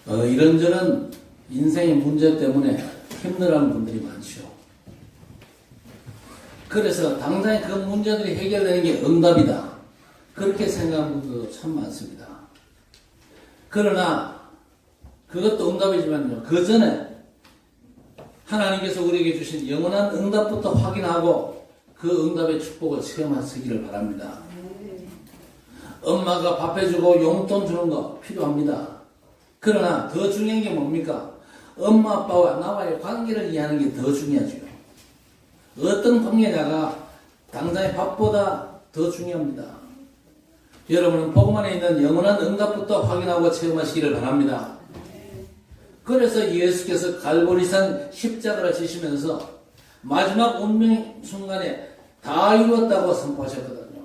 이런저런 인생의 문제 때문에 힘들어하는 분들이 많죠. 그래서 당장에 그 문제들이 해결되는 게 응답이다, 그렇게 생각하는 분도 참 많습니다. 그러나 그것도 응답이지만요, 그 전에 하나님께서 우리에게 주신 영원한 응답부터 확인하고 그 응답의 축복을 체험하시기를 바랍니다. 엄마가 밥 해주고 용돈 주는 거 필요합니다. 그러나 더 중요한 게 뭡니까? 엄마 아빠와 나와의 관계를 이해하는 게 더 중요하죠. 어떤 관계냐가 당장의 밥보다 더 중요합니다. 여러분은 복음 안에 있는 영원한 응답부터 확인하고 체험하시기를 바랍니다. 그래서 예수께서 갈보리산 십자가를 지시면서 마지막 운명 순간에 다 이루었다고 선포하셨거든요.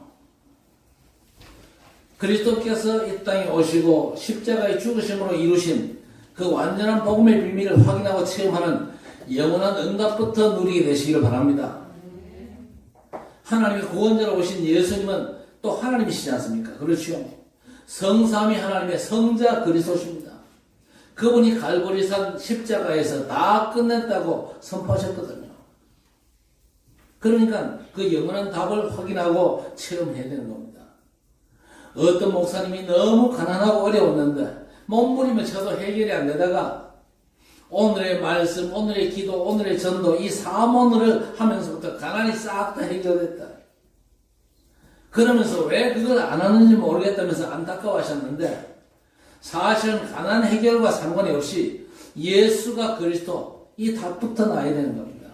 그리스도께서 이 땅에 오시고 십자가의 죽으심으로 이루신 그 완전한 복음의 비밀을 확인하고 체험하는 영원한 응답부터 누리게 되시기를 바랍니다. 하나님의 구원자로 오신 예수님은 또 하나님이시지 않습니까? 그렇죠? 성삼위 하나님의 성자 그리스도십니다. 그분이 갈보리산 십자가에서 다 끝냈다고 선포하셨거든요. 그러니까 그 영원한 답을 확인하고 체험해야 되는 겁니다. 어떤 목사님이 너무 가난하고 어려웠는데 몸부림을 쳐도 해결이 안 되다가 오늘의 말씀, 오늘의 기도, 오늘의 전도, 이 사모를 하면서부터 가난이 싹 다 해결됐다. 그러면서 왜 그걸 안 하는지 모르겠다면서 안타까워하셨는데, 사실은 가난 해결과 상관이 없이 예수가 그리스도, 이 답부터 나야 되는 겁니다.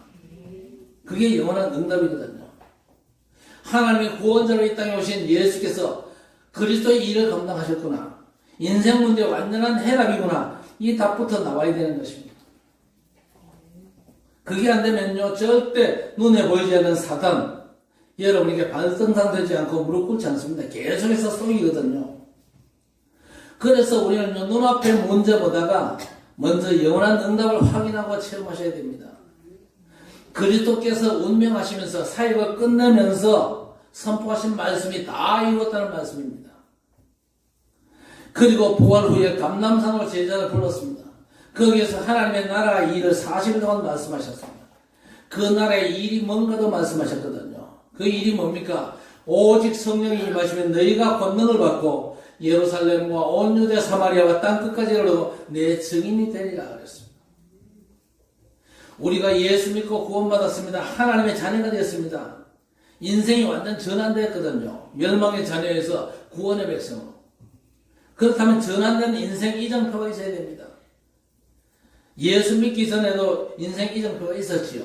그게 영원한 응답이거든요. 하나님의 구원자로 이 땅에 오신 예수께서 그리스도의 일을 감당하셨구나, 인생 문제 완전한 해답이구나, 이 답부터 나와야 되는 것입니다. 그게 안 되면요, 절대 눈에 보이지 않는 사단, 여러분에게 반성상되지 않고 무릎 꿇지 않습니다. 계속해서 속이거든요. 그래서 우리는 눈앞의 문제 보다가 먼저 영원한 응답을 확인하고 체험하셔야 됩니다. 그리스도께서 운명하시면서 사역을 끝내면서 선포하신 말씀이 다 이루었다는 말씀입니다. 그리고 부활 후에 감람산으로 제자를 불렀습니다. 거기에서 하나님의 나라 일을 40일 동안 말씀하셨습니다. 그 나라의 일이 뭔가도 말씀하셨거든요. 그 일이 뭡니까? 오직 성령이 임하시면 너희가 권능을 받고 예루살렘과 온 유대 사마리아와 땅끝까지 이르러 내 증인이 되리라 그랬습니다. 우리가 예수 믿고 구원받았습니다. 하나님의 자녀가 되었습니다. 인생이 완전 전환됐거든요. 멸망의 자녀에서 구원의 백성으로. 그렇다면 전환된 인생 이정표가 있어야 됩니다. 예수 믿기 전에도 인생 이정표가 있었지요.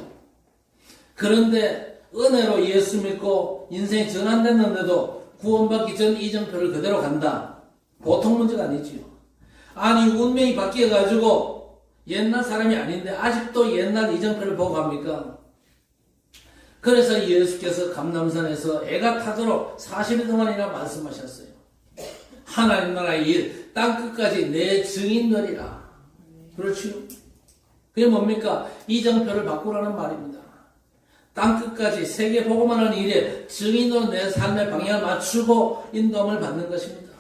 그런데 은혜로 예수 믿고 인생이 전환됐는데도 구원받기 전 이정표를 그대로 간다. 보통 문제가 아니지요. 아니, 운명이 바뀌어가지고 옛날 사람이 아닌데 아직도 옛날 이정표를 보고 갑니까? 그래서 예수께서 감람산에서 애가 타도록 40일 동안이나 말씀하셨어요. 하나님 나라의 일, 땅끝까지 내 증인 되리라. 그렇죠? 그게 뭡니까? 이정표를 바꾸라는 말입니다. 땅끝까지 세계 복음하는 일에 증인으로 내 삶의 방향을 맞추고 인도함을 받는 것입니다.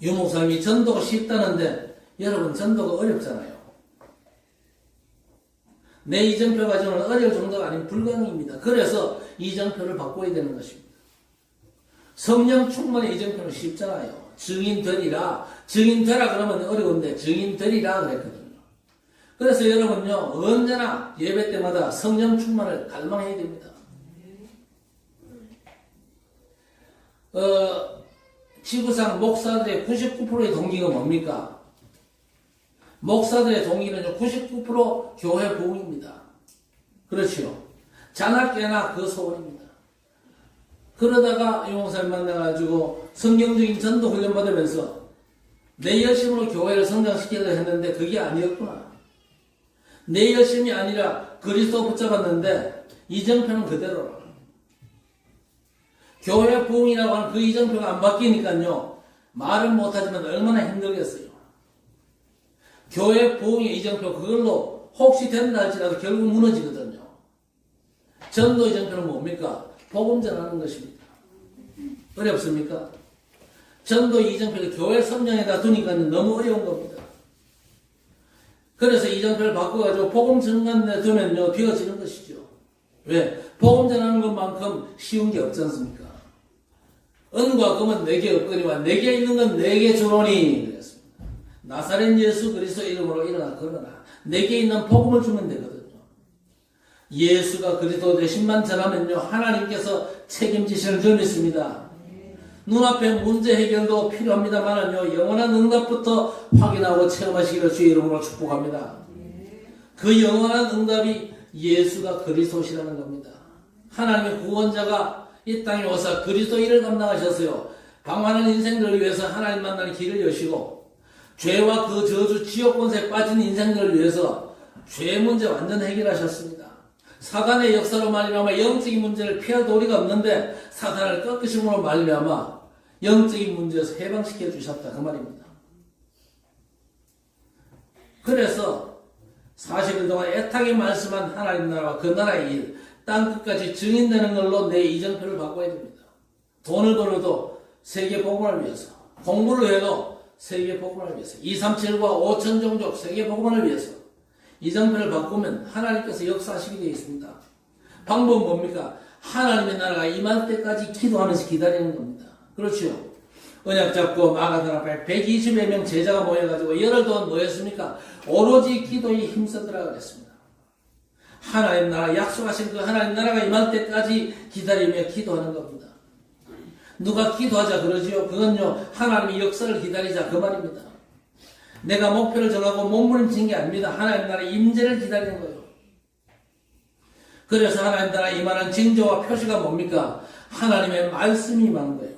유목사님이 전도가 쉽다는데 여러분, 전도가 어렵잖아요. 내 이정표 가지고는 어려울 정도가 아닌 불가능입니다. 그래서 이정표를 바꿔야 되는 것입니다. 성령 충만의 이정표는 쉽잖아요. 증인 되리라. 증인 되라 그러면 어려운데 증인 되리라 그랬거든요. 그래서 여러분요, 언제나 예배 때마다 성령 충만을 갈망해야 됩니다. 지구상 목사들의 99%의 동기가 뭡니까? 목사들의 동기는 99% 교회 부흥입니다. 그렇죠? 자나깨나 그 소원입니다. 그러다가 이 목사님 만나가지고 성경적인 전도 훈련 받으면서 내 열심으로 교회를 성장시키려고 했는데 그게 아니었구나. 내 열심이 아니라 그리스도 붙잡았는데 이정표는 그대로라. 교회 부흥이라고 하는 그 이정표가 안 바뀌니까요, 말은 못하지만 얼마나 힘들겠어요. 교회 부흥의 이정표, 그걸로 혹시 된다 할지라도 결국 무너지거든요. 전도 이정표는 뭡니까? 복음 전하는 것입니다. 어렵습니까? 전도 이정표를 교회 성령에다 두니까 너무 어려운 겁니다. 그래서 이정표를 바꿔가지고 복음 전관에 두면요, 되어지는 것이죠. 왜? 복음 전하는 것만큼 쉬운 게 없지 않습니까? 은과 금은 내게 없거니와 내게 있는 건 내게 주노니 그랬습니다. 나사렛 예수 그리스도 이름으로 일어나 걸어라. 내게 있는 복음을 주면 되거든요. 예수가 그리스도 되신만 전하면요, 하나님께서 책임지시는 줄 믿습니다. 눈앞에 문제 해결도 필요합니다만은요, 영원한 응답부터 확인하고 체험하시기를 주의 이름으로 축복합니다. 그 영원한 응답이 예수가 그리스도시라는 겁니다. 하나님의 구원자가 이 땅에 오사 그리스도 일을 감당하셨어요. 방황하는 인생들을 위해서 하나님 만나는 길을 여시고, 죄와 그 저주 지옥 권세에 빠진 인생들을 위해서 죄 문제 완전 해결하셨습니다. 사단의 역사로 말미암아 영적인 문제를 피할 도리가 없는데 사단을 꺾으심으로 말미암아 영적인 문제에서 해방시켜 주셨다 그 말입니다. 그래서 40일 동안 애타게 말씀한 하나님 나라와 그 나라의 일, 땅끝까지 증인되는 걸로 내 이정표를 바꿔야 됩니다. 돈을 벌어도 세계 복음을 위해서, 공부를 해도 세계 복음을 위해서, 237과 5천 종족 세계 복음을 위해서 이정표를 바꾸면 하나님께서 역사하시게 되어 있습니다. 방법은 뭡니까? 하나님의 나라가 임할 때까지 기도하면서 기다리는 겁니다. 그렇죠? 언약 잡고 마가다나 앞에 120여 명 제자가 모여가지고 열흘 동안 뭐 했습니까? 오로지 기도에 힘쓰더라 그랬습니다. 하나님 나라, 약속하신 그 하나님 나라가 임할 때까지 기다리며 기도하는 겁니다. 누가 기도하자 그러지요? 그건요, 하나님의 역사를 기다리자 그 말입니다. 내가 목표를 정하고 몸부림친 게 아닙니다. 하나님 나라 임재를 기다리는 거예요. 그래서 하나님 나라 임하는 징조와 표시가 뭡니까? 하나님의 말씀이 임하는 거예요.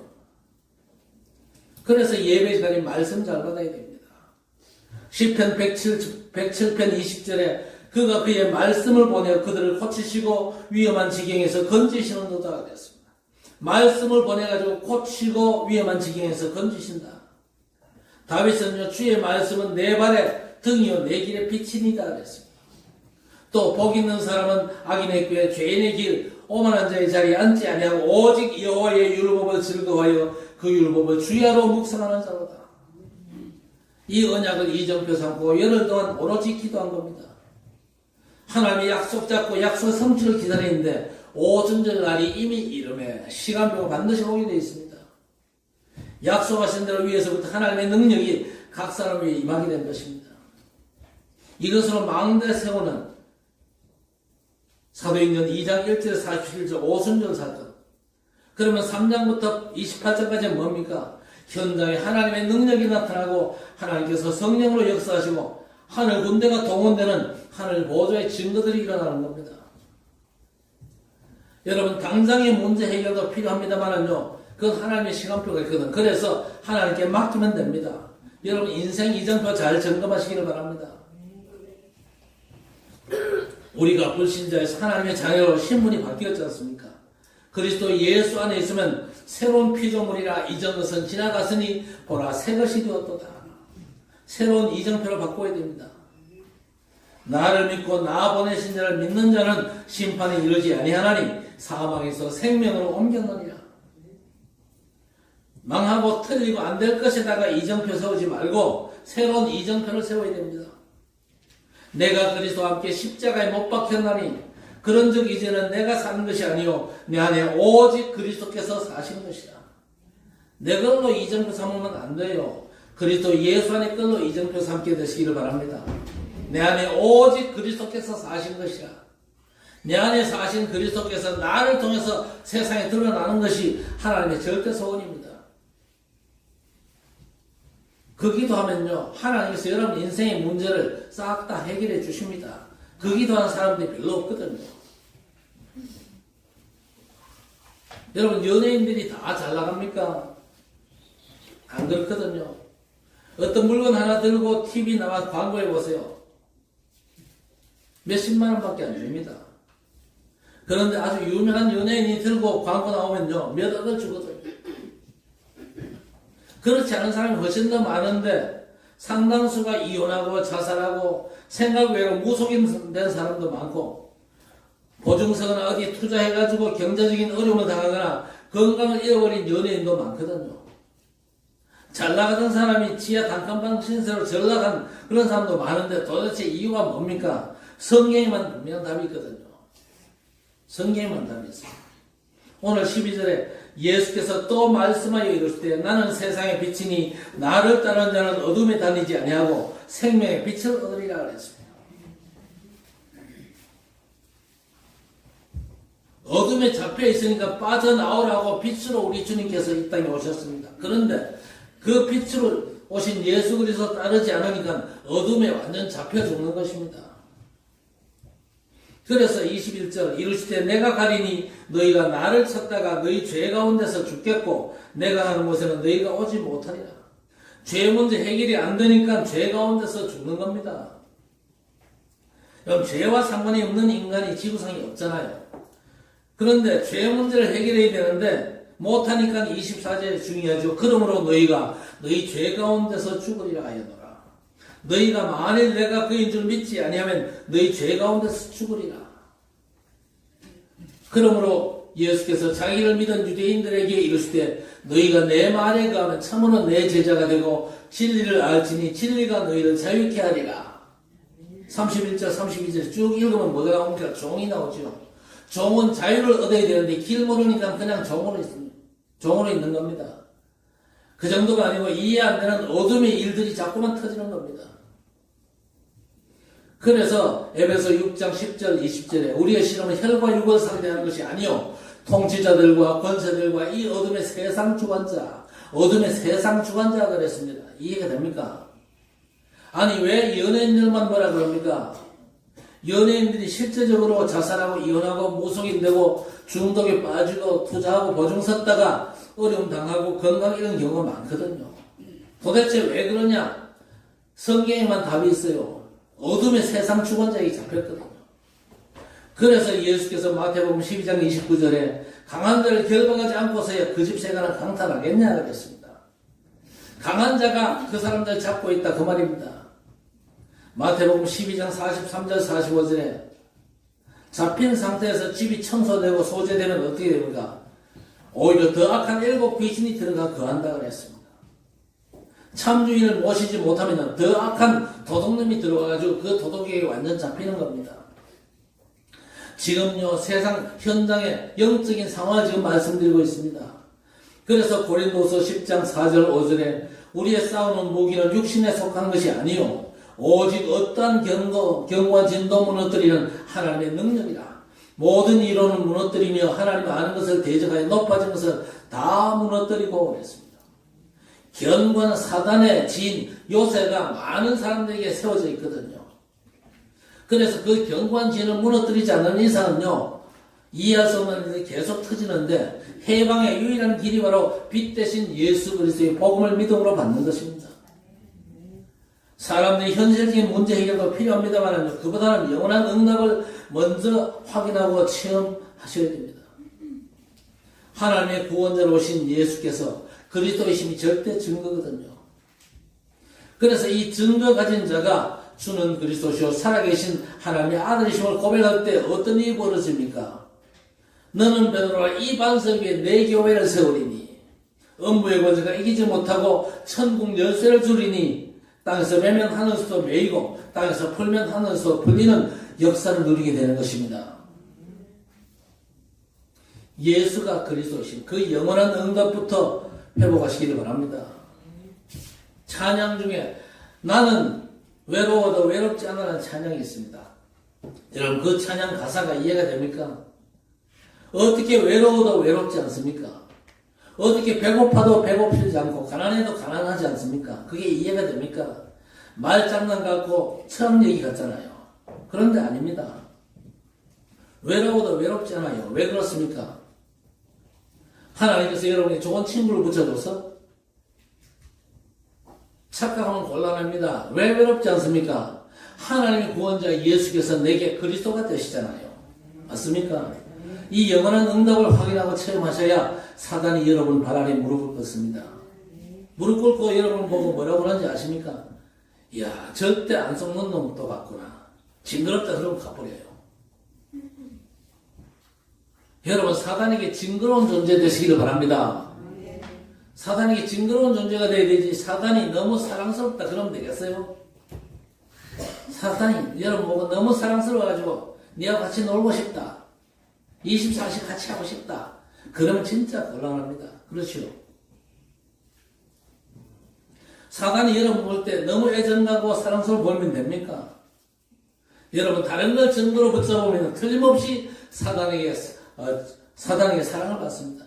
그래서 예배 시간에 말씀 잘 받아야 됩니다. 시편 107편 20절에 그가 그의 말씀을 보내어 그들을 고치시고 위험한 지경에서 건지시는도다 그랬습니다. 말씀을 보내가지고 고치고 위험한 지경에서 건지신다. 다윗은요, 주의 말씀은 내 발에 등이요 내 길에 빛이니다 그랬습니다. 또 복 있는 사람은 악인의 꾀 죄인의 길 오만한 자의 자리에 앉지 아니하고 오직 여호와의 율법을 즐거워하여 그 율법을 주야로 묵상하는 자로다. 이 언약을 이정표 삼고 열흘 동안 오로지 기도한 겁니다. 하나님의 약속 잡고 약속 성취를 기다리는데 오순절 날이 이미 이름에 시간표가 반드시 오게 되어 있습니다. 약속하신 대로 위에서부터 하나님의 능력이 각 사람 위에 임하게 된 것입니다. 이것으로 망대 세우는 사도행전 2장 1절에서 47절 오순절 사건. 그러면 3장부터 28장까지는 뭡니까? 현장에 하나님의 능력이 나타나고 하나님께서 성령으로 역사하시고 하늘 군대가 동원되는 하늘 보좌의 증거들이 일어나는 겁니다. 여러분, 당장의 문제 해결도 필요합니다만은요, 그건 하나님의 시간표가 있거든. 그래서 하나님께 맡기면 됩니다. 여러분, 인생 이정표 잘 점검하시기를 바랍니다. 우리가 불신자에서 하나님의 자녀로 신분이 바뀌었지 않습니까? 그리스도 예수 안에 있으면 새로운 피조물이라 이전 것은 지나갔으니 보라 새 것이 되었도다. 새로운 이정표를 바꿔야 됩니다. 나를 믿고 나 보내신 자를 믿는 자는 심판에 이르지 아니하나니 사망에서 생명으로 옮겼느니라. 망하고 틀리고 안 될 것에다가 이정표 세우지 말고 새로운 이정표를 세워야 됩니다. 내가 그리스도와 함께 십자가에 못 박혔나니 그런즉 이제는 내가 사는 것이 아니요 내 안에 오직 그리스도께서 사시는 것이라. 내 걸로 이정표 삼으면 안 돼요. 그리스도 예수 안에 걸로 이정표 삼게 되시기를 바랍니다. 내 안에 오직 그리스도께서 사시는 것이라. 내 안에 사신 그리스도께서 나를 통해서 세상에 드러나는 것이 하나님의 절대 소원입니다. 그 기도하면요, 하나님께서 여러분 인생의 문제를 싹 다 해결해 주십니다. 그 기도하는 사람들이 별로 없거든요. 여러분, 연예인들이 다 잘 나갑니까? 안 그렇거든요. 어떤 물건 하나 들고 TV 나와 광고해 보세요. 몇십만 원밖에 안 줍니다. 그런데 아주 유명한 연예인이 들고 광고 나오면요, 몇 억을 주거든요. 그렇지 않은 사람이 훨씬 더 많은데 상당수가 이혼하고 자살하고 생각 외로 무속인된 사람도 많고 보증서나 어디 투자해가지고 경제적인 어려움을 당하거나 건강을 잃어버린 연예인도 많거든요. 잘 나가던 사람이 지하 단칸방 신세로 절 나간 그런 사람도 많은데 도대체 이유가 뭡니까? 성경에만 분명한 답이 있거든요. 성경에만 답이 있어요. 오늘 12절에 예수께서 또 말씀하여 이르시되 나는 세상의 빛이니 나를 따르는 자는 어둠에 다니지 아니하고 생명의 빛을 얻으리라 그랬습니다. 어둠에 잡혀 있으니까 빠져나오라고 빛으로 우리 주님께서 이 땅에 오셨습니다. 그런데 그 빛으로 오신 예수 그리스도 따르지 않으니까 어둠에 완전 잡혀 죽는 것입니다. 그래서 21절 이르시되 내가 가리니 너희가 나를 찾다가 너희 죄 가운데서 죽겠고 내가 하는 곳에는 너희가 오지 못하리라. 죄 문제 해결이 안 되니까 죄 가운데서 죽는 겁니다. 그럼 죄와 상관이 없는 인간이 지구상에 없잖아요. 그런데 죄 문제를 해결해야 되는데 못하니까 24절이 중요하죠. 그러므로 너희가 너희 죄 가운데서 죽으리라 하였노라. 너희가 만일 내가 그인 줄 믿지 아니하면 너희 죄 가운데서 죽으리라. 그러므로 예수께서 자기를 믿은 유대인들에게 이르시되 너희가 내 말에 거하면 참으로 내 제자가 되고 진리를 알지니 진리가 너희를 자유케 하리라. 31절 32절 쭉 읽으면 뭐가 나옵니까? 종이 나오죠. 종은 자유를 얻어야 되는데 길 모르니까 그냥 종으로 있는 겁니다. 그 정도가 아니고 이해 안 되는 어둠의 일들이 자꾸만 터지는 겁니다. 그래서 에베소 6장 10절 20절에 우리의 실험은 혈과 육을 상대하는 것이 아니요 통치자들과 권세들과 이 어둠의 세상 주관자 그랬습니다. 이해가 됩니까? 아니 왜 연예인들만 뭐라 그럽니까? 연예인들이 실제적으로 자살하고 이혼하고 무속인되고 중독에 빠지고 투자하고 보증 섰다가 어려움 당하고 건강 이런 경우가 많거든요. 도대체 왜 그러냐? 성경에만 답이 있어요. 어둠의 세상 주관자에게 잡혔거든요. 그래서 예수께서 마태복음 12장 29절에 강한 자를 결박하지 않고서야 그 집 세간을 강탈하겠냐 그랬습니다. 강한 자가 그 사람들 잡고 있다 그 말입니다. 마태복음 12장 43절 45절에 잡힌 상태에서 집이 청소되고 소재되면 어떻게 됩니까? 오히려 더 악한 7 귀신이 들어가 거한다 그랬습니다. 참주인을 모시지 못하면 더 악한 도둑놈이 들어와가지고 그 도둑에게 완전 잡히는 겁니다. 지금요 세상 현장의 영적인 상황을 지금 말씀드리고 있습니다. 그래서 고린도서 10장 4절 5절에 우리의 싸우는 무기는 육신에 속한 것이 아니요 오직 어떠한 경고와 진도 무너뜨리는 하나님의 능력이라. 모든 이론을 무너뜨리며 하나님 아는 것을 대적하여 높아진 것을 다 무너뜨리고 그랬습니다. 견고한 사단의 지인 요새가 많은 사람들에게 세워져 있거든요. 그래서 그 견고한 지인을 무너뜨리지 않는 이상은요 이해할 수 없는 일이 계속 터지는데 해방의 유일한 길이 바로 빛 대신 예수 그리스도의 복음을 믿음으로 받는 것입니다. 사람들이 현실적인 문제 해결도 필요합니다만 그보다는 영원한 응답을 먼저 확인하고 체험하셔야 됩니다. 하나님의 구원자로 오신 예수께서 그리스도이심이 절대 증거거든요. 그래서 이 증거 가진 자가 주는 그리스도시요 살아계신 하나님의 아들이심을 고백할 때 어떤 일이 벌어집니까? 너는 베드로가 이 반석 위에 내 교회를 세우리니 음부의 권세가 이기지 못하고 천국 열쇠를 주리니 땅에서 매면 하늘에서 매이고 땅에서 풀면 하늘에서 풀리는 역사를 누리게 되는 것입니다. 예수가 그리스도이신 그 영원한 응답부터 회복하시기를 바랍니다. 찬양 중에 나는 외로워도 외롭지 않으라는 찬양이 있습니다. 여러분 그 찬양 가사가 이해가 됩니까? 어떻게 외로워도 외롭지 않습니까? 어떻게 배고파도 배고프지 않고 가난해도 가난하지 않습니까? 그게 이해가 됩니까? 말장난 같고 처음 얘기 같잖아요. 그런데 아닙니다. 외로워도 외롭지 않아요. 왜 그렇습니까? 하나님께서 여러분이 좋은 친구를 붙여줘서 착각하면 곤란합니다. 왜 외롭지 않습니까? 하나님의 구원자 예수께서 내게 그리스도가 되시잖아요. 맞습니까? 이 영원한 응답을 확인하고 체험하셔야 사단이 여러분 발 아래 무릎을 꿇습니다. 무릎 꿇고 여러분 보고 뭐라고 하는지 아십니까? 이야 절대 안 속는 놈 또 봤구나. 징그럽다 그러면 가버려요. 여러분 사단에게 징그러운 존재 되시기를 바랍니다. 사단에게 징그러운 존재가 되어야 되지 사단이 너무 사랑스럽다 그러면 되겠어요? 사단이 여러분 보고 너무 사랑스러워가지고 네가 같이 놀고 싶다. 24시 같이 하고 싶다. 그러면 진짜 곤란합니다. 그렇죠? 사단이 여러분 볼 때 너무 애정가고 사랑스러워 보이면 됩니까? 여러분 다른 걸 증거로 붙잡으면 틀림없이 사단에게 사랑을 받습니다.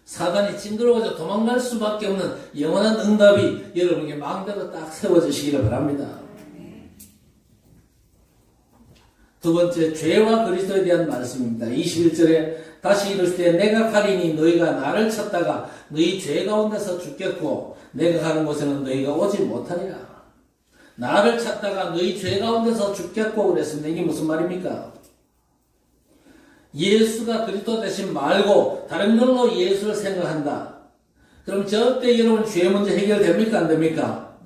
사단이 징그러워져 도망갈 수밖에 없는 영원한 응답이 여러분에게 마음대로 딱 세워지시기를 바랍니다. 두 번째, 죄와 그리스도에 대한 말씀입니다. 21절에 다시 이르시되 내가 가리니 너희가 나를 찾다가 너희 죄 가운데서 죽겠고 내가 가는 곳에는 너희가 오지 못하리라. 나를 찾다가 너희 죄 가운데서 죽겠고 그랬습니다. 이게 무슨 말입니까? 예수가 그리스도 되신 말고 다른 걸로 예수를 생각한다. 그럼 절대 여러분 죄 문제 해결됩니까? 안 됩니까?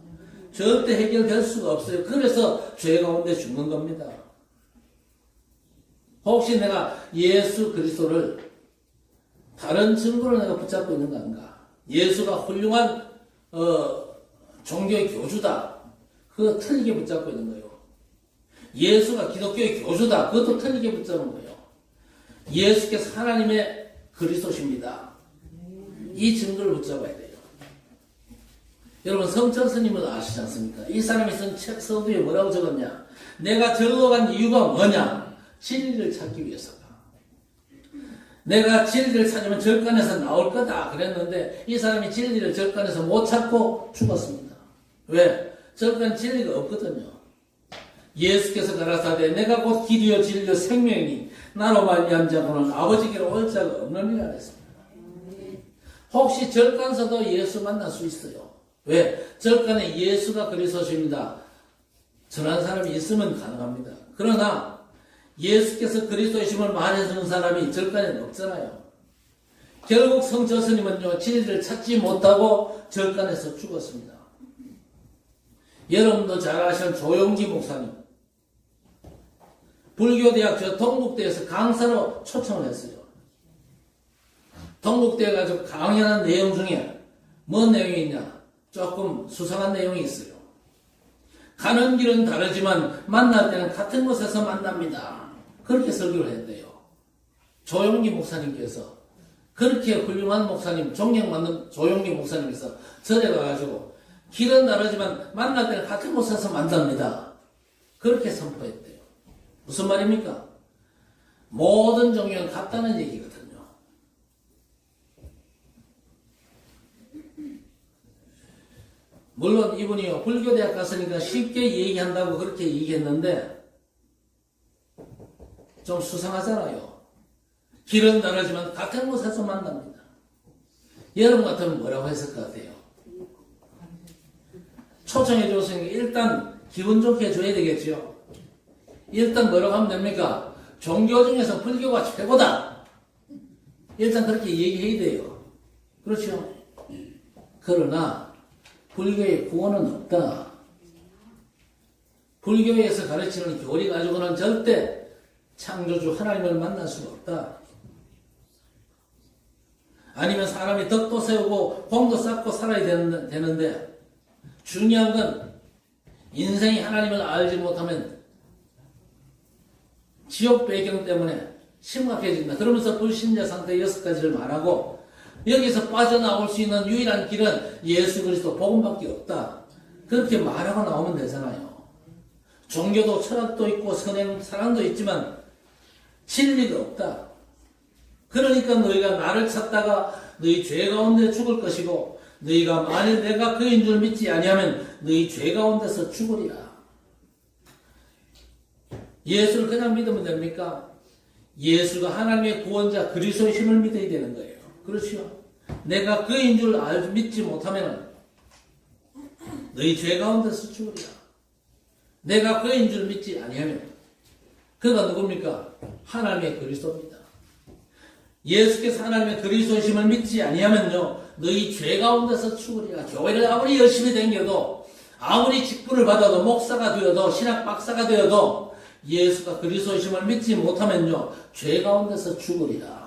절대 해결될 수가 없어요. 그래서 죄 가운데 죽는 겁니다. 혹시 내가 예수 그리스도를 다른 증거로 내가 붙잡고 있는 건가? 예수가 훌륭한 종교의 교주다. 그거 틀리게 붙잡고 있는 거예요. 예수가 기독교의 교주다. 그것도 틀리게 붙잡는 거예요. 예수께서 하나님의 그리스도십니다. 이 증거를 붙잡아야 돼요. 여러분 성철 스님을 아시지 않습니까? 이 사람이 쓴 책 서두에 뭐라고 적었냐? 내가 절로 간 이유가 뭐냐? 진리를 찾기 위해서다. 내가 진리를 찾으면 절간에서 나올 거다 그랬는데 이 사람이 진리를 절간에서 못 찾고 죽었습니다. 왜? 절간 진리가 없거든요. 예수께서 가라사대 내가 곧 길이요 진리요 생명이니 나로 말미암은 자고는 아버지께로 올 자가 없느니라 그랬습니다. 혹시 절간서도 예수 만날 수 있어요. 왜? 절간에 예수가 그리스도십니다. 전한 사람이 있으면 가능합니다. 그러나 예수께서 그리스도이심을 말해주는 사람이 절간에는 없잖아요. 결국 성철 스님은요 진리를 찾지 못하고 절간에서 죽었습니다. 여러분도 잘 아시는 조용기 목사님 불교대학 저 동국대에서 강사로 초청을 했어요. 동국대에 가지고 강연한 내용 중에 뭔 내용이 있냐? 조금 수상한 내용이 있어요. 가는 길은 다르지만 만날 때는 같은 곳에서 만납니다. 그렇게 설교를 했대요. 조용기 목사님께서 그렇게 훌륭한 목사님, 존경받는 조용기 목사님께서 절에 가가지고 길은 다르지만 만날 때는 같은 곳에서 만납니다. 그렇게 선포했대요. 무슨 말입니까? 모든 종교는 같다는 얘기거든요. 물론 이분이요 불교대학 갔으니까 쉽게 얘기한다고 그렇게 얘기했는데 좀 수상하잖아요. 길은 다르지만 같은 곳에서 만납니다. 여러분 같으면 뭐라고 했을 것 같아요? 초청해 줬으니까 일단 기분 좋게 해줘야 되겠죠. 일단 뭐라고 하면 됩니까? 종교 중에서 불교가 최고다. 일단 그렇게 얘기해야 돼요. 그렇죠? 그러나 불교의 구원은 없다. 불교에서 가르치는 교리 가지고는 절대 창조주 하나님을 만날 수가 없다. 아니면 사람이 덕도 세우고 공도 쌓고 살아야 되는데 중요한 건 인생이 하나님을 알지 못하면 지옥 배경 때문에 심각해진다. 그러면서 불신자 상태 6가지를 말하고 여기서 빠져나올 수 있는 유일한 길은 예수 그리스도 복음밖에 없다. 그렇게 말하고 나오면 되잖아요. 종교도 철학도 있고 선행 사랑도 있지만 진리가 없다. 그러니까 너희가 나를 찾다가 너희 죄 가운데 죽을 것이고 너희가 만일 내가 그인 줄 믿지 아니하면 너희 죄 가운데서 죽으리라. 예수를 그냥 믿으면 됩니까? 예수가 하나님의 구원자 그리스도이심을 믿어야 되는 거예요. 그렇죠? 내가 그인 줄 믿지 못하면 너희 죄 가운데서 죽으리라. 내가 그인 줄 믿지 아니하면 그가 누굽니까? 하나님의 그리스도입니다. 예수께서 하나님의 그리스도이심을 믿지 아니하면요 너희 죄 가운데서 죽으리라. 교회를 아무리 열심히 다녀도 아무리 직분을 받아도 목사가 되어도 신학 박사가 되어도 예수가 그리스도이심을 믿지 못하면요 죄 가운데서 죽으리라.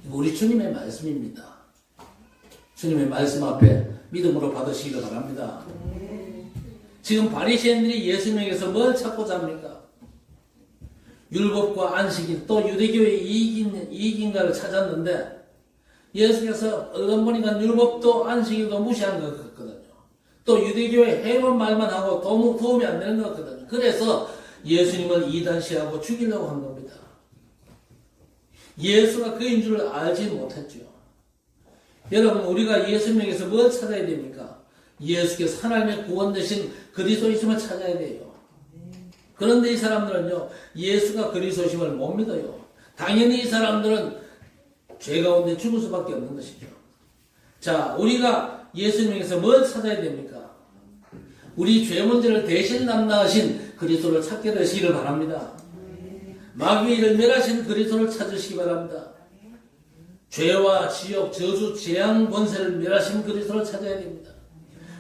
우리 주님의 말씀입니다. 주님의 말씀 앞에 믿음으로 받으시기를 바랍니다. 지금 바리새인들이 예수님에게서 뭘 찾고자 합니까? 율법과 안식일 또 유대교의 이익인가를 찾았는데 예수께서 얼른 보니까 율법도 안식일도 무시한 것 같거든요. 또 유대교의 해본 말만 하고 도움이 안 되는 것 같거든요. 그래서 예수님을 이단시하고 죽이려고 한 겁니다. 예수가 그인 줄 알지 못했죠. 여러분, 우리가 예수님에게서 뭘 찾아야 됩니까? 예수께서 하나님의 구원 되신 그리스도이심을 찾아야 돼요. 그런데 이 사람들은요, 예수가 그리스도이심을 못 믿어요. 당연히 이 사람들은 죄 가운데 죽을 수밖에 없는 것이죠. 자, 우리가 예수님에게서 뭘 찾아야 됩니까? 우리 죄 문제를 대신 담당하신 그리스도를 찾게 되시기를 바랍니다. 마귀의 일을 멸하신 그리스도를 찾으시기 바랍니다. 죄와 지옥, 저주, 재앙 권세를 멸하신 그리스도를 찾아야 됩니다.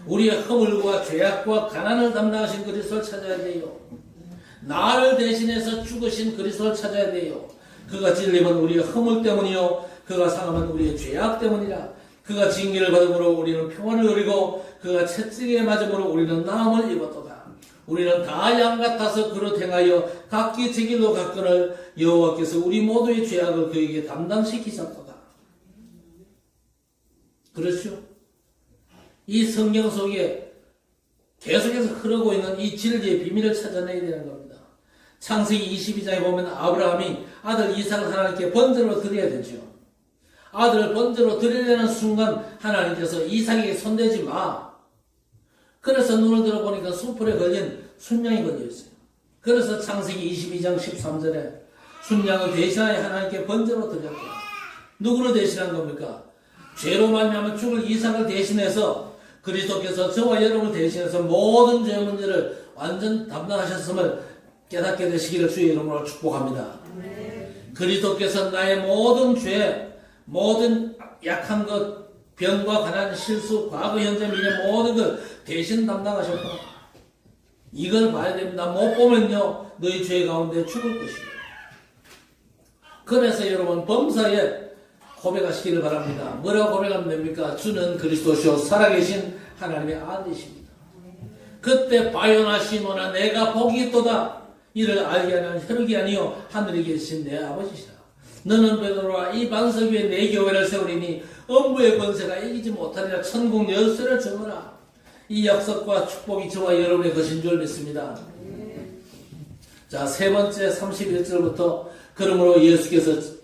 우리의 허물과 죄악과 가난을 담당하신 그리스도를 찾아야 돼요. 나를 대신해서 죽으신 그리스도를 찾아야 돼요. 그가 찔림은 우리의 허물 때문이요, 그가 상함은 우리의 죄악 때문이라. 그가 징계를 받음으로 우리는 평안을 누리고 그가 채찍에 맞음으로 우리는 나음을 입었도다. 우리는 다 양 같아서 그릇 행하여 각기 제 길로 갔거늘 여호와께서 우리 모두의 죄악을 그에게 담당시키셨도다. 그렇죠? 이 성경 속에 계속해서 흐르고 있는 이 진리의 비밀을 찾아내야 되는 겁니다. 창세기 22장에 보면 아브라함이 아들 이삭을 하나님께 번제로 드려야 되죠. 아들을 번제로 드리려는 순간 하나님께서 이삭에게 손대지 마. 그래서 눈을 들어보니까 숯불에 걸린 순양이 걸려 있어요. 그래서 창세기 22장 13절에 순양을 대신하여 하나님께 번제로 드렸다. 누구를 대신한 겁니까? 죄로 말미암아 죽을 이삭을 대신해서 그리스도께서 저와 여러분을 대신해서 모든 죄 문제를 완전 담당하셨음을 깨닫게 되시기를 주의 이름으로 축복합니다. 그리스도께서 나의 모든 죄, 모든 약한 것, 병과 가난, 실수, 과거, 현재, 미래 모든 걸 대신 담당하셨고 이걸 봐야 됩니다. 못 보면요 너희 죄 가운데 죽을 것이에요. 그래서 여러분 범사에 고백하시기를 바랍니다. 뭐라고 고백하면 됩니까? 주는 그리스도시요 살아계신 하나님의 아들이십니다. 그때 바요나 시모나 내가 복이 있도다. 이를 알게 하는 혈육이 아니요 하늘에 계신 내 아버지시라. 너는 베드로와 이 반석 위에 내 교회를 세우리니 음부의 권세가 이기지 못하리라. 천국 열쇠를 정하라. 이 약속과 축복이 저와 여러분의 것인 줄 믿습니다. 자, 세 번째 31절부터 그러므로 예수께서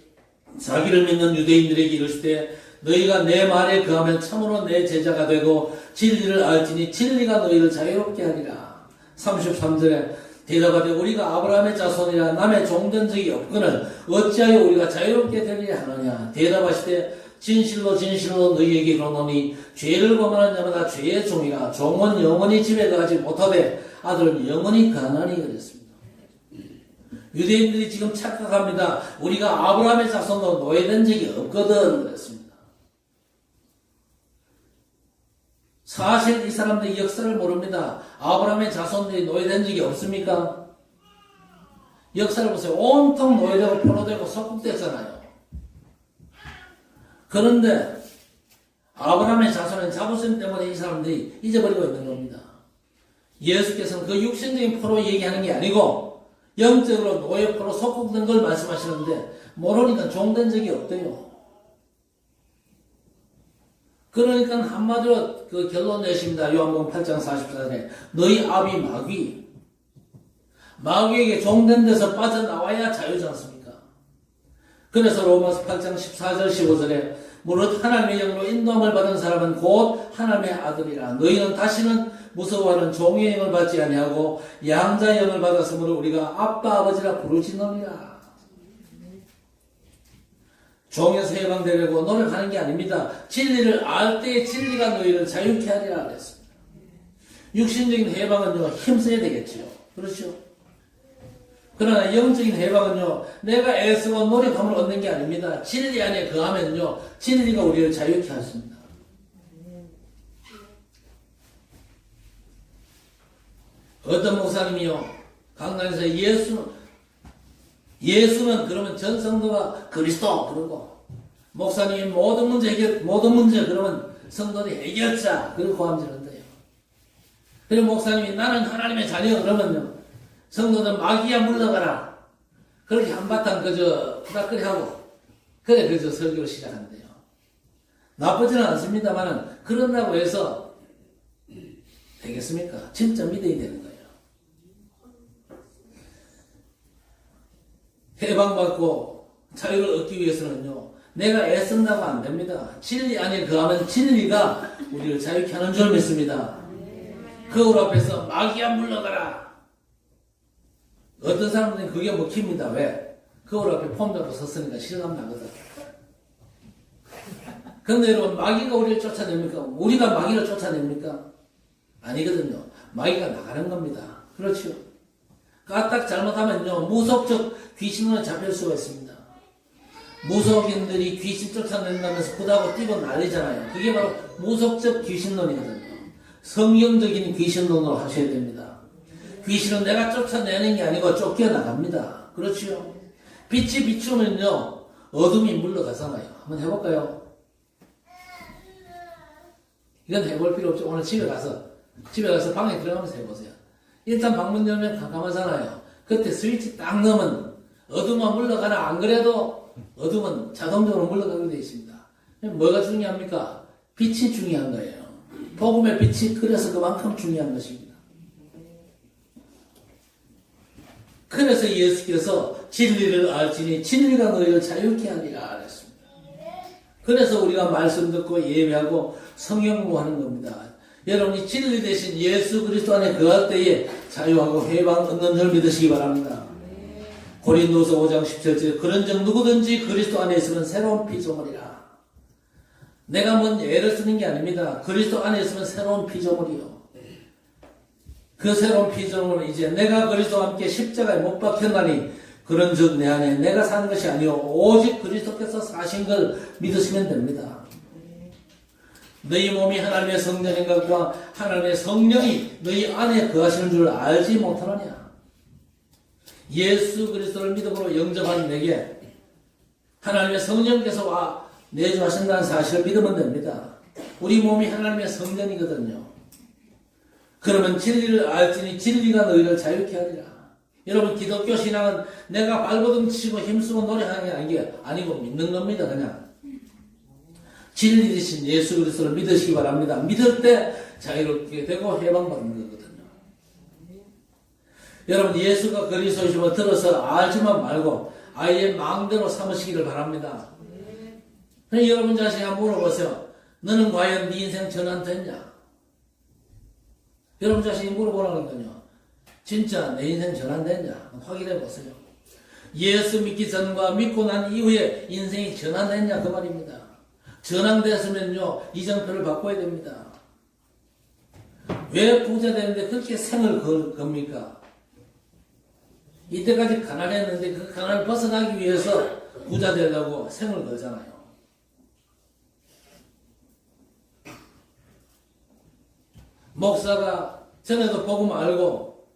자기를 믿는 유대인들에게 이르시되 너희가 내 말에 거하면 참으로 내 제자가 되고 진리를 알지니 진리가 너희를 자유롭게 하리라. 33절에 대답하되 우리가 아브라함의 자손이라 남의 종된 적이 없거늘 어찌하여 우리가 자유롭게 되리라 하느냐. 대답하시되 진실로 진실로 너희에게 이르노니 죄를 범하는 자마다 죄의 종이라. 종은 영원히 집에 가지 못하되 아들은 영원히 가나니 그랬습니다. 유대인들이 지금 착각합니다. 우리가 아브라함의 자손으로 노예된 적이 없거든 그랬습니다. 사실 이 사람들이 역사를 모릅니다. 아브라함의 자손들이 노예된 적이 없습니까? 역사를 보세요. 온통 노예되고 포로되고 속국됐잖아요. 그런데 아브라함의 자손은 자부심 때문에 이 사람들이 잊어버리고 있는 겁니다. 예수께서는 그 육신적인 포로 얘기하는 게 아니고 영적으로 노예 포로 속국된 걸 말씀하시는데 모르니까 종된 적이 없대요. 그러니까 한마디로 그 결론 내십니다. 요한복음 8장 44절에 너희 아비 마귀에게 종된 데서 빠져나와야 자유지 않습니까? 그래서 로마서 8장 14절 15절에 무릇 하나님의 영으로 인도함을 받은 사람은 곧 하나님의 아들이라. 너희는 다시는 무서워하는 종의 영을 받지 아니하고 양자의 영을 받았으므로 우리가 아빠 아버지라 부르짖느니라. 종에서 해방되려고 노력하는 게 아닙니다. 진리를 알 때에 진리가 너희를 자유케 하리라 그랬습니다. 육신적인 해방은요 힘써야 되겠지요. 그렇죠? 그러나 영적인 해방은요 내가 애쓰고 노력함을 얻는 게 아닙니다. 진리 안에 거하면요 진리가 우리를 자유케 하십니다. 어떤 목사님이요 강단에서 예수는 그러면 전 성도가 그리스도 그러고 목사님이 모든 문제 그러면 성도들이 해결자 그런 고함지는 거예요. 그리고 목사님이 나는 하나님의 자녀 그러면요 성도들 마귀야 물러가라 그렇게 한바탕 그저 부닥거리 하고 그래 그저 설교를 시작한대요. 나쁘지는 않습니다만은 그런다고 해서 되겠습니까? 진짜 믿어야 되는 거예요. 해방받고 자유를 얻기 위해서는요 내가 애쓴다고 안 됩니다. 진리 안에 거하면 진리가 우리를 자유케 하는 줄 믿습니다. 거울 앞에서 마귀야 물러가라. 어떤 사람들은 그게 먹힙니다. 왜? 거울 앞에 폼 잡고 섰으니까 실감 나거든. 근데 여러분 마귀가 우리를 쫓아냅니까? 우리가 마귀를 쫓아냅니까? 아니거든요. 마귀가 나가는 겁니다. 그렇죠? 까딱 잘못하면요 무속적 귀신으로 잡힐 수가 있습니다. 무속인들이 귀신 쫓아낸다면서 굿하고 뛰고 난리잖아요. 그게 바로 무속적 귀신론이거든요. 성경적인 귀신론으로 하셔야 됩니다. 귀신은 내가 쫓아내는 게 아니고 쫓겨나갑니다. 그렇죠? 빛이 비추면요 어둠이 물러가잖아요. 한번 해볼까요? 이건 해볼 필요 없죠. 오늘 집에 가서 방에 들어가면서 해보세요. 일단 방문 열면 깜깜하잖아요. 그때 스위치 딱 넣으면 어둠은 물러가나 안 그래도 어둠은 자동적으로 물러가게 되어 있습니다. 뭐가 중요합니까? 빛이 중요한 거예요. 복음의 빛이 그래서 그만큼 중요한 것입니다. 그래서 예수께서 진리를 알지니 진리가 너희를 자유케 하리라 그랬습니다. 그래서 우리가 말씀 듣고 예배하고 성경 공부하는 겁니다. 여러분이 진리 대신 예수 그리스도 안에 거할 때에 자유하고 해방 얻는 줄 믿으시기 바랍니다. 고린도서 5장 17절 그런즉 누구든지 그리스도 안에 있으면 새로운 피조물이라. 내가 뭔 예를 쓰는 게 아닙니다. 그리스도 안에 있으면 새로운 피조물이요. 그 새로운 피조물은 이제 내가 그리스도와 함께 십자가에 못 박혔나니 그런즉 내 안에 내가 사는 것이 아니요 오직 그리스도께서 사신 걸 믿으시면 됩니다. 너희 몸이 하나님의 성전인 것과 하나님의 성령이 너희 안에 거하시는 줄 알지 못하느냐. 예수 그리스도를 믿음으로 영접한 내게 하나님의 성령께서 와 내주하신다는 사실을 믿으면 됩니다. 우리 몸이 하나님의 성전이거든요. 그러면 진리를 알지니 진리가 너희를 자유케 하리라. 여러분 기독교 신앙은 내가 발버둥 치고 힘쓰고 노력하는 게 아니고 믿는 겁니다. 그냥 진리 대신 예수 그리스도를 믿으시기 바랍니다. 믿을 때 자유롭게 되고 해방받는 거거든요. 여러분 예수가 그리스도이심을 들어서 알지만 말고 아예 마음대로 삼으시기를 바랍니다. 여러분 자신이 한번 물어보세요. 너는 과연 네 인생 전환됐냐? 여러분 자신이 물어보라니까요. 진짜 내 인생 전환됐냐? 확인해 보세요. 예수 믿기 전과 믿고 난 이후에 인생이 전환됐냐 그 말입니다. 전환됐으면요 이정표를 바꿔야 됩니다. 왜 부자 되는데 그렇게 생을 겁니까? 이때까지 가난했는데 그 가난을 벗어나기 위해서 부자 되려고 생을 걸잖아요. 목사가 전에도 복음 알고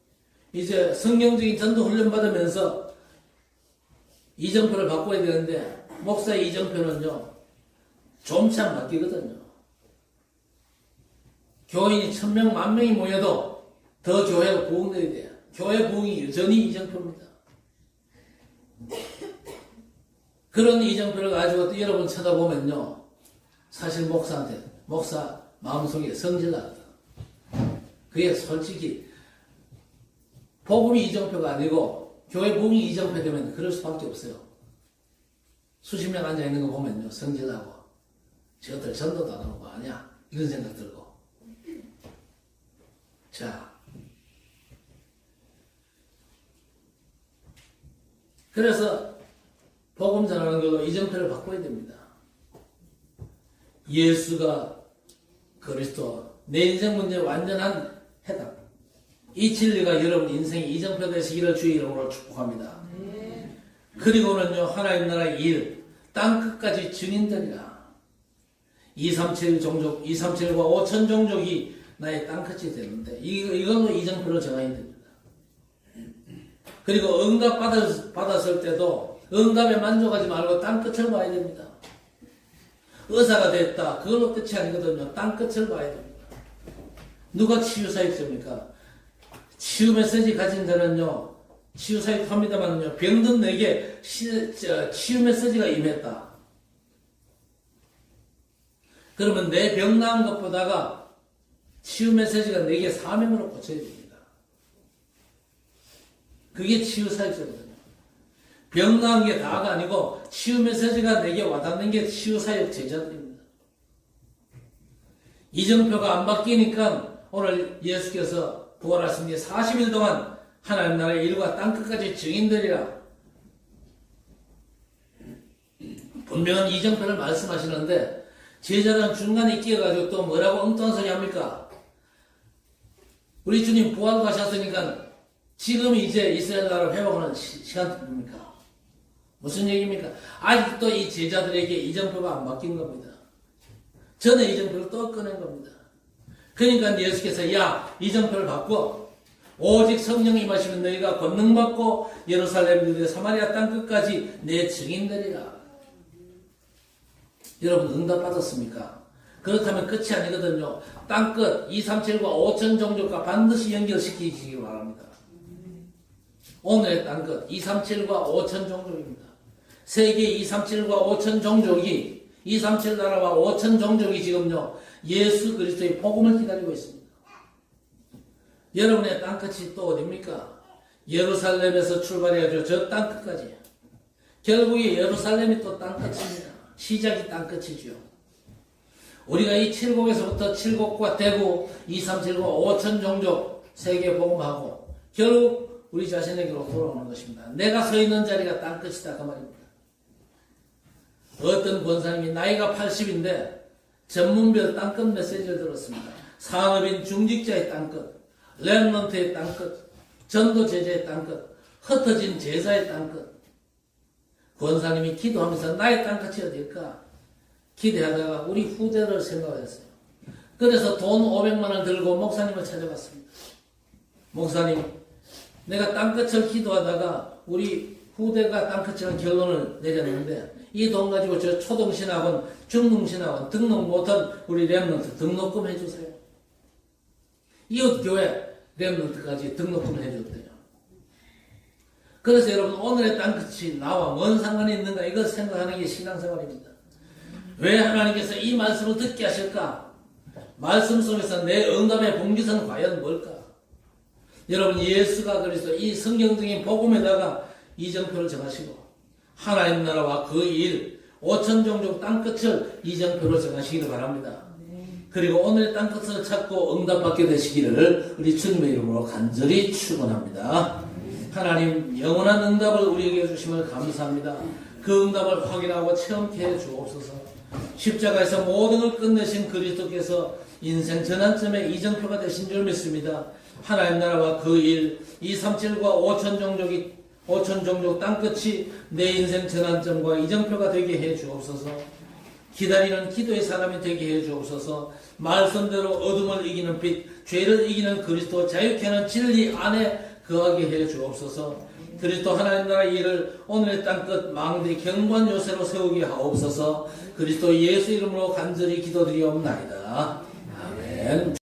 이제 성경적인 전도 훈련 받으면서 이정표를 바꿔야 되는데 목사의 이정표는요 좀치 안 바뀌거든요. 교인이 1000명, 10,000명이 모여도 더 교회가 부흥돼야 돼요. 교회 부흥이 여전히 이정표입니다. 그런 이정표를 가지고 또 여러분 쳐다보면요 사실 목사 마음속에 성질납니다. 그게 솔직히 복음이 이정표가 아니고 교회 부흥이 이정표 되면 그럴 수밖에 없어요. 수십 명 앉아있는 거 보면요 성질나고 저들 전도도 안 하는 거 아니야 이런 생각 들고. 자 그래서 복음 전하는 걸로 이정표를 바꿔야 됩니다. 예수가 그리스도 내 인생 문제 완전한 해답. 이 진리가 여러분 인생의 이정표 되시기를 주의 이름으로 축복합니다. 그리고는요 하나님 나라의 일 땅 끝까지 증인되리라. 237 종족, 237과 5천 종족이 나의 땅끝이 되는데 이걸로 이정표를 정해야 됩니다. 그리고 응답 받았을 때도 응답에 만족하지 말고 땅끝을 봐야 됩니다. 의사가 됐다. 그걸로 끝이 아니거든요. 땅끝을 봐야 됩니다. 누가 치유사역자입니까? 치유 메시지 가진 자는요, 치유사역 합니다만요, 병든 내게 치유 메시지가 임했다. 그러면 내 병 나은 것보다가 치유 메시지가 내게 사명으로 꽂혀야 됩니다. 그게 치유사역자거든요. 병 나은 게 다가 아니고 치유 메시지가 내게 와닿는 게 치유사역 제자들입니다. 이정표가 안 바뀌니까 오늘 예수께서 부활하신 지 40일 동안 하나님 나라의 일과 땅끝까지 증인되리라. 분명한 이정표를 말씀하시는데 제자들은 중간에 끼어가지고 또 뭐라고 엉뚱한 소리 합니까? 우리 주님 부활하셨으니까 지금 이제 이스라엘 나라를 회복하는 시간입니까? 무슨 얘기입니까? 아직도 이 제자들에게 이정표가 안 바뀐 겁니다. 전에 이정표를 또 꺼낸 겁니다. 그러니까 예수께서 야 이정표를 바꿔 오직 성령이 임하시면 너희가 권능받고 예루살렘 유대 사마리아 땅끝까지 내 증인되리라. 여러분 응답받았습니까? 그렇다면 끝이 아니거든요. 땅끝 237과 5천 종족과 반드시 연결시키시기 바랍니다. 오늘의 땅끝 237과 5천 종족입니다. 세계 237과 5천 종족이 237 나라와 5천 종족이 지금요 예수 그리스도의 복음을 기다리고 있습니다. 여러분의 땅끝이 또 어디입니까? 예루살렘에서 출발해가지고 저 땅끝까지. 결국에 예루살렘이 또 땅끝입니다. 시작이 땅끝이죠. 우리가 이 칠곡에서부터 칠곡과 대구 237과 5천 종족 세계 복음하고 결국 우리 자신에게로 돌아오는 것입니다. 내가 서 있는 자리가 땅끝이다 그 말입니다. 어떤 권사님이 나이가 80인데 전문별 땅끝 메시지를 들었습니다. 산업인 중직자의 땅끝, 렘넌트의 땅끝, 전도 제자의 땅끝, 흩어진 제자의 땅끝. 권사님이 기도하면서 나의 땅끝이 어딜까? 기대하다가 우리 후대를 생각했어요. 그래서 돈 500만 원 들고 목사님을 찾아갔습니다. 목사님, 내가 땅끝을 기도하다가 우리 후대가 땅끝이라는 결론을 내렸는데 이 돈 가지고 저 초등신학원, 중등신학원 등록 못한 우리 렘넌트 등록금 해주세요. 이웃교회 렘넌트까지 등록금을 해줬대요. 그래서 여러분 오늘의 땅끝이 나와 뭔 상관이 있는가 이걸 생각하는 게 신앙생활입니다. 왜 하나님께서 이 말씀을 듣게 하실까? 말씀 속에서 내 응답의 봉기선은 과연 뭘까? 여러분 예수가 그래서 이 성경적인 복음에다가 이정표를 정하시고 하나님 나라와 그 일 5천 종족 땅끝을 이정표로 정하시기를 바랍니다. 그리고 오늘의 땅끝을 찾고 응답받게 되시기를 우리 주님의 이름으로 간절히 축원합니다. 하나님 영원한 응답을 우리에게 주심을 감사합니다. 그 응답을 확인하고 체험케 해 주옵소서. 십자가에서 모든 걸 끝내신 그리스도께서 인생 전환점의 이정표가 되신 줄 믿습니다. 하나님 나라와 그 일 237과 5천 종족 땅끝이 내 인생 전환점과 이정표가 되게 해 주옵소서. 기다리는 기도의 사람이 되게 해 주옵소서. 말씀대로 어둠을 이기는 빛, 죄를 이기는 그리스도, 자유케 하는 진리 안에 거하게 해 주옵소서. 그리스도 하나님 나라의 일을 오늘의 땅끝 망대 경관 요새로 세우게 하옵소서. 그리스도 예수 이름으로 간절히 기도드리옵나이다. 아멘.